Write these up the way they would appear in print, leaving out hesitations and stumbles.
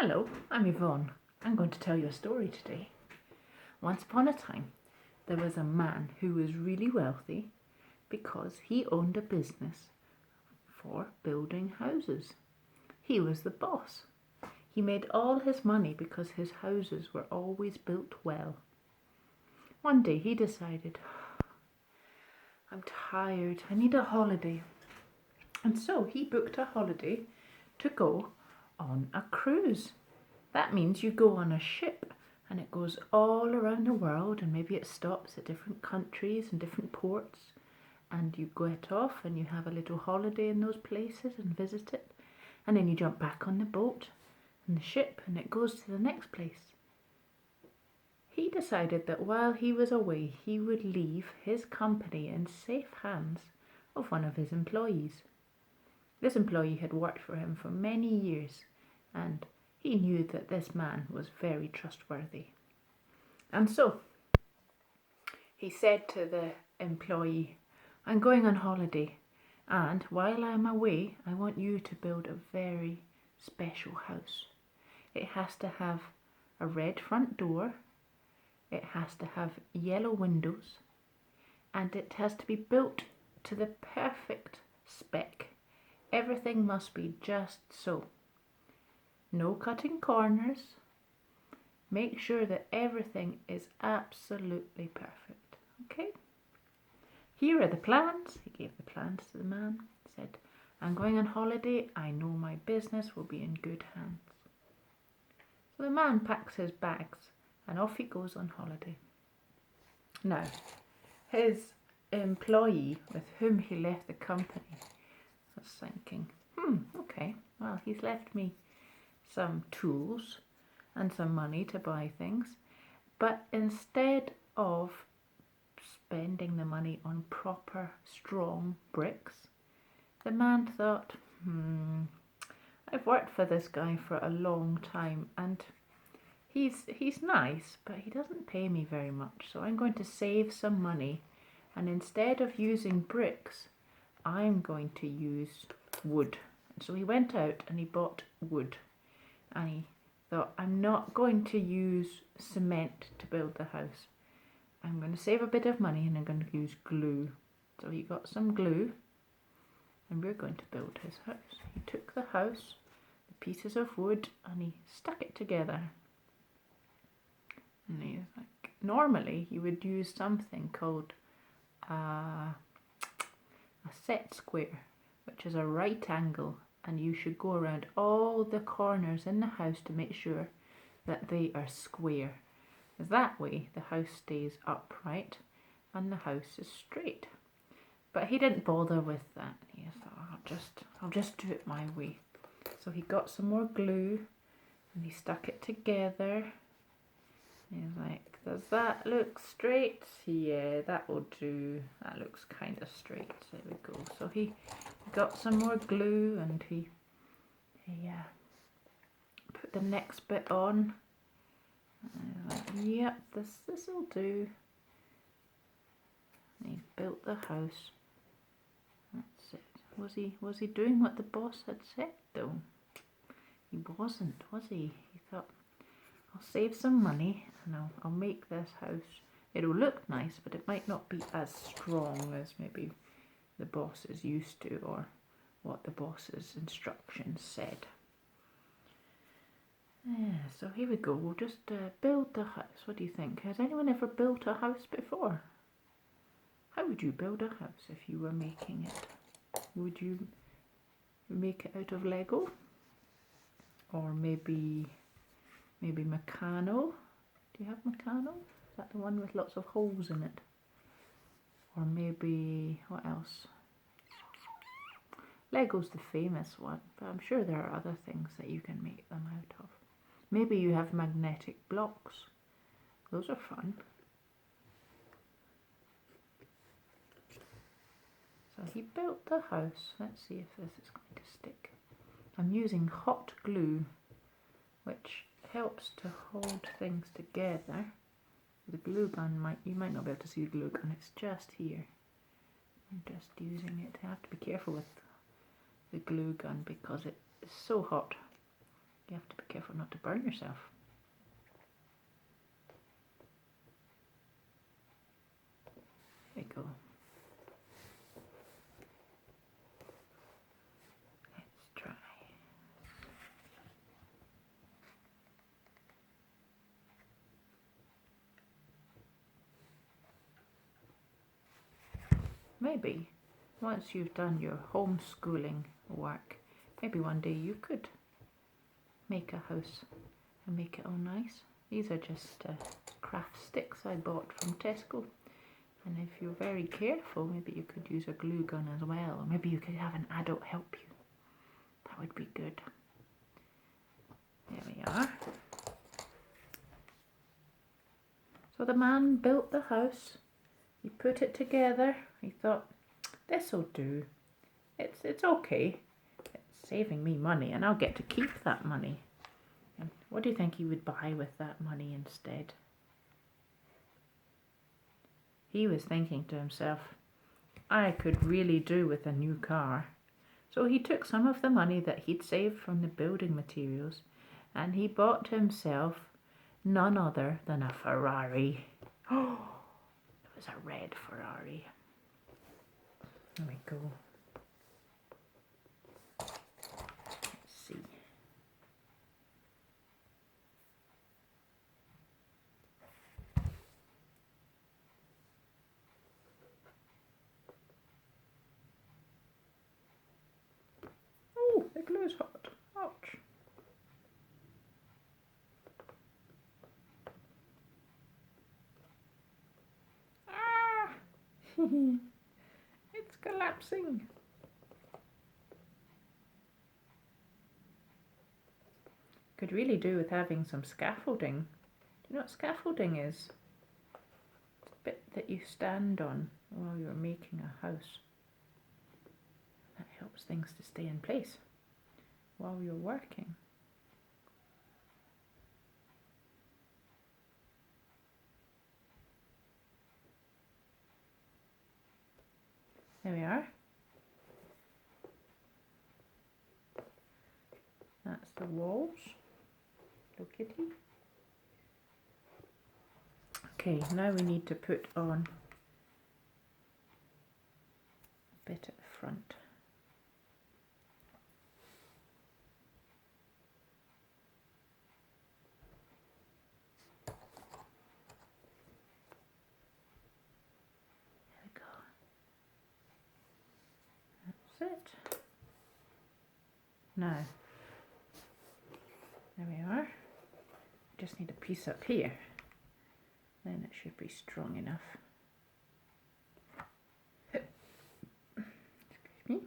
Hello, I'm Yvonne. I'm going to tell you a story today. Once upon a time, there was a man who was really wealthy because he owned a business for building houses. He was the boss. He made all his money because his houses were always built well. One day he decided, I'm tired, I need a holiday. And so he booked a holiday to go on a cruise. That means you go on a ship and it goes all around the world, and maybe it stops at different countries and different ports, and you get off and you have a little holiday in those places and visit it, and then you jump back on the boat and the ship and it goes to the next place. He decided that while he was away, he would leave his company in safe hands of one of his employees. This employee had worked for him for many years, and he knew that this man was very trustworthy. And so he said to the employee, I'm going on holiday, and while I'm away, I want you to build a very special house. It has to have a red front door, it has to have yellow windows, and it has to be built to the perfect spec. Everything must be just so. No cutting corners. Make sure that everything is absolutely perfect. Okay? Here are the plans. He gave the plans to the man. Said, I'm going on holiday. I know my business will be in good hands. So the man packs his bags and off he goes on holiday. Now, his employee with whom he left the company was thinking, okay, well, he's left me some tools and some money to buy things, but instead of spending the money on proper strong bricks, the man thought, I've worked for this guy for a long time and he's nice, but he doesn't pay me very much, so I'm going to save some money, and instead of using bricks, I'm going to use wood. So he went out and he bought wood, and he thought, I'm not going to use cement to build the house. I'm going to save a bit of money and I'm going to use glue. So he got some glue and we're going to build his house. He took the house, the pieces of wood, and he stuck it together. And he's like, normally you would use something called a set square, which is a right angle, and you should go around all the corners in the house to make sure that they are square. That way the house stays upright and the house is straight. But he didn't bother with that. He thought, I'll just do it my way. So he got some more glue and he stuck it together. He's like, does that look straight? Yeah, that will do. That looks kind of straight. There we go. So he got some more glue and he put the next bit on. Like, yep, this will do. And he built the house. That's it. Was he doing what the boss had said though? He wasn't, was he? He thought, I'll save some money and I'll make this house. It'll look nice, but it might not be as strong as maybe the boss is used to, or what the boss's instructions said. Yeah, so here we go. We'll just build the house. What do you think? Has anyone ever built a house before? How would you build a house if you were making it? Would you make it out of Lego? Or maybe Meccano? Do you have Meccano? Is that the one with lots of holes in it? Or maybe, what else? Lego's the famous one, but I'm sure there are other things that you can make them out of. Maybe you have magnetic blocks. Those are fun. So he built the house. Let's see if this is going to stick. I'm using hot glue, which helps to hold things together. The glue gun you might not be able to see the glue gun, it's just here. I'm just using it. I have to be careful with the glue gun because it is so hot. You have to be careful not to burn yourself. There you go. Let's try. Maybe once you've done your homeschooling work, maybe one day you could make a house and make it all nice. These are just craft sticks I bought from Tesco. And if you're very careful, maybe you could use a glue gun as well. Or maybe you could have an adult help you. That would be good. There we are. So the man built the house. He put it together. He thought, this'll do. It's okay. It's saving me money and I'll get to keep that money. And what do you think he would buy with that money instead? He was thinking to himself, I could really do with a new car. So he took some of the money that he'd saved from the building materials and he bought himself none other than a Ferrari. Oh, it was a red Ferrari. There we go. Let's see. Oh, the glue's hot. Ouch. Ah! It's collapsing. Could really do with having some scaffolding. Do you know what scaffolding is? It's a bit that you stand on while you're making a house. That helps things to stay in place while you're working. There we are. That's the walls. Little kitty. Okay, now we need to put on a bit at the front. There we go. That's it. Now, there we are. Just need a piece up here. Then it should be strong enough. Excuse me.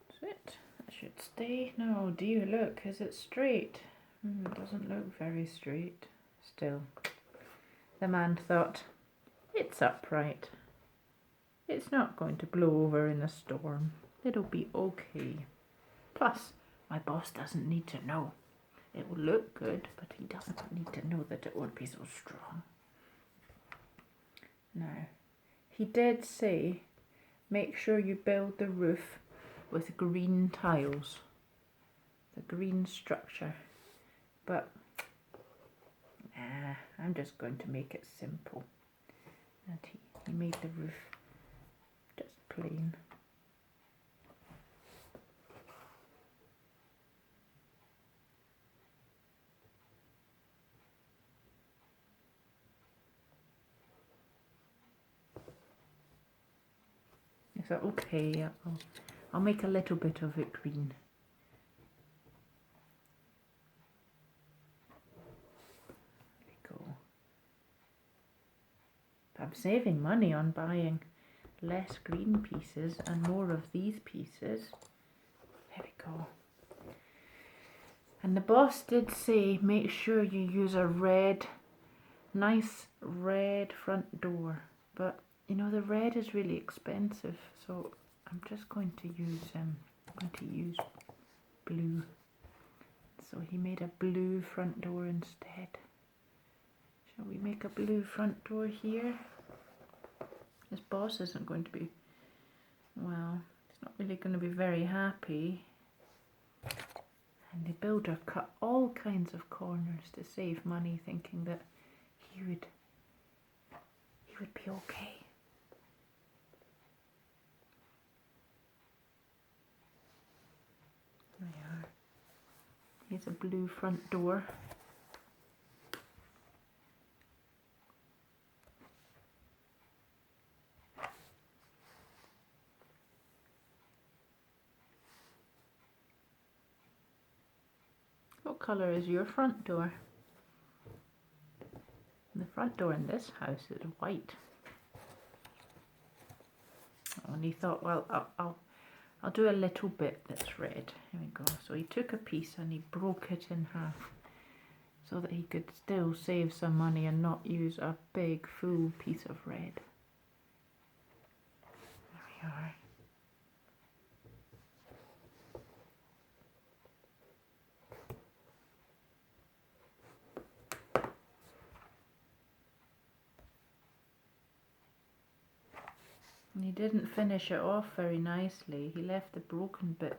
That's it. That should stay. No, dear, look, is it straight? It doesn't look very straight. Still, the man thought, it's upright. It's not going to blow over in a storm. It'll be okay. Plus, my boss doesn't need to know. It will look good, but he doesn't need to know that it won't be so strong. Now, he did say, make sure you build the roof with green tiles. The green structure. But, I'm just going to make it simple. And he made the roof just plain. I thought, okay, I'll make a little bit of it green. There we go. I'm saving money on buying less green pieces and more of these pieces. There we go. And the boss did say, make sure you use a nice red front door. But you know, the red is really expensive, so I'm just going to use blue. So he made a blue front door instead. Shall we make a blue front door here? His boss isn't going to be, well, he's not really going to be very happy. And the builder cut all kinds of corners to save money, thinking that he would be okay. There we are. Here's a blue front door. What colour is your front door? The front door in this house is white. And he thought, well, I'll do a little bit that's red. Here we go. So he took a piece and he broke it in half so that he could still save some money and not use a big full piece of red. There we are. And he didn't finish it off very nicely. He left the broken bit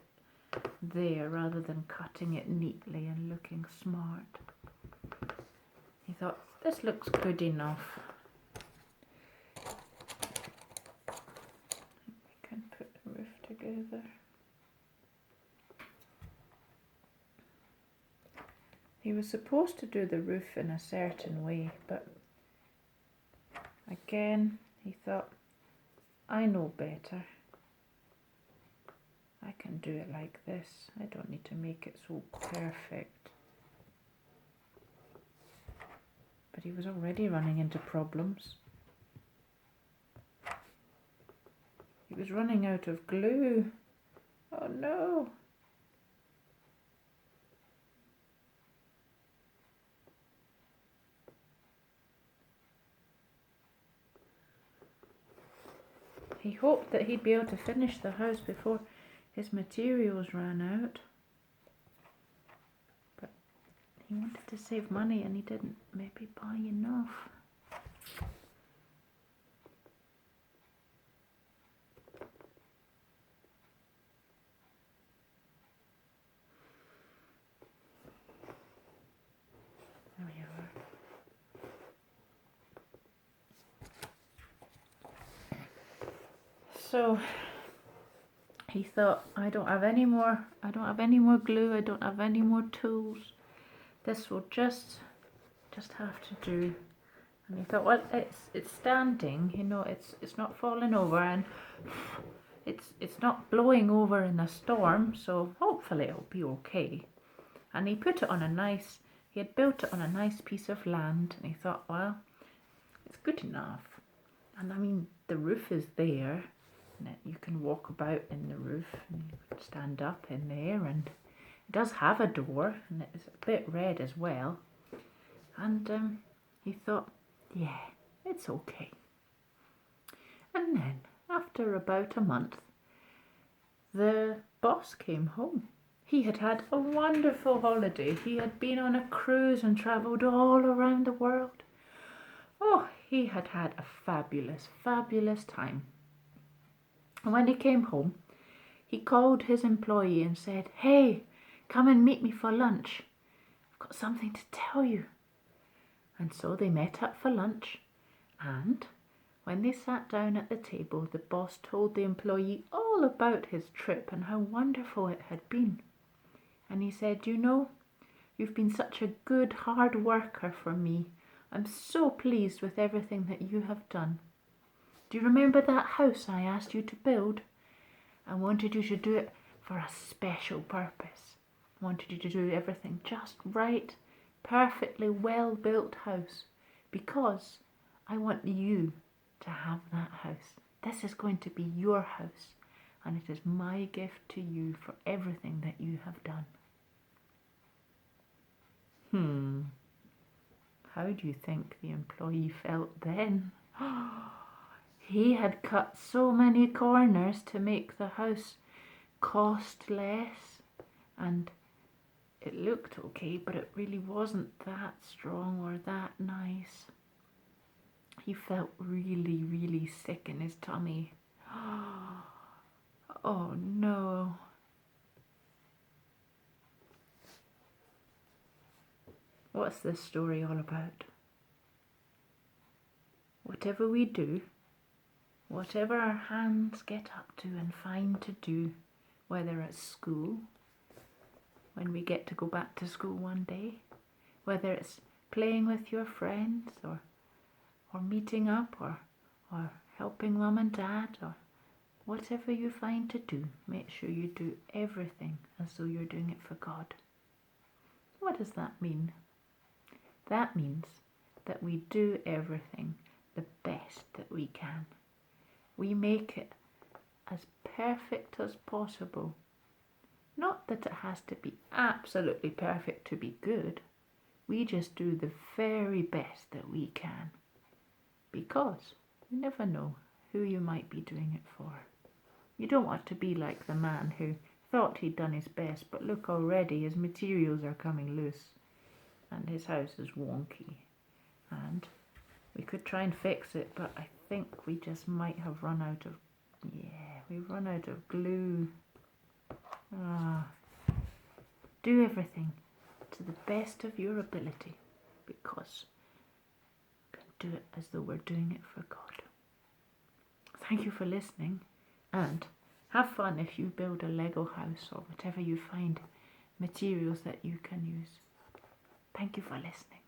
there rather than cutting it neatly and looking smart. He thought, this looks good enough. We can put the roof together. He was supposed to do the roof in a certain way, but again, he thought, I know better. I can do it like this. I don't need to make it so perfect. But he was already running into problems. He was running out of glue. Oh no! He hoped that he'd be able to finish the house before his materials ran out. But he wanted to save money and he didn't maybe buy enough. There we are. So he thought, I don't have any more glue, I don't have any more tools. This will just have to do. And he thought, well, it's standing, you know, it's not falling over and it's not blowing over in a storm, so hopefully it'll be okay. And he put it on he had built it on a nice piece of land, and he thought, well, it's good enough. And I mean, the roof is there. You can walk about in the roof and you can stand up in there, and it does have a door and it's a bit red as well. And he thought, yeah, it's okay. And then after about a month, the boss came home. He had had a wonderful holiday. He had been on a cruise and travelled all around the world. Oh, he had had a fabulous, fabulous time. And when he came home, he called his employee and said, hey, come and meet me for lunch. I've got something to tell you. And so they met up for lunch. And when they sat down at the table, the boss told the employee all about his trip and how wonderful it had been. And he said, you know, you've been such a good hard worker for me. I'm so pleased with everything that you have done. Do you remember that house I asked you to build? I wanted you to do it for a special purpose. I wanted you to do everything just right, perfectly well-built house, because I want you to have that house. This is going to be your house, and it is my gift to you for everything that you have done. How do you think the employee felt then? He had cut so many corners to make the house cost less, and it looked okay, but it really wasn't that strong or that nice. he felt really, really sick in his tummy. Oh no. What's this story all about? Whatever we do, whatever our hands get up to and find to do, whether at school, when we get to go back to school one day, whether it's playing with your friends or meeting up or helping mum and dad, or whatever you find to do, make sure you do everything as though you're doing it for God. What does that mean? That means that we do everything the best that we can. We make it as perfect as possible. Not that it has to be absolutely perfect to be good. We just do the very best that we can. Because you never know who you might be doing it for. You don't want to be like the man who thought he'd done his best, but look, already his materials are coming loose and his house is wonky. And we could try and fix it, but I think we just might have run out of, we've run out of glue. Do everything to the best of your ability, because we can do it as though we're doing it for God. Thank you for listening, and have fun if you build a Lego house or whatever you find materials that you can use. Thank you for listening.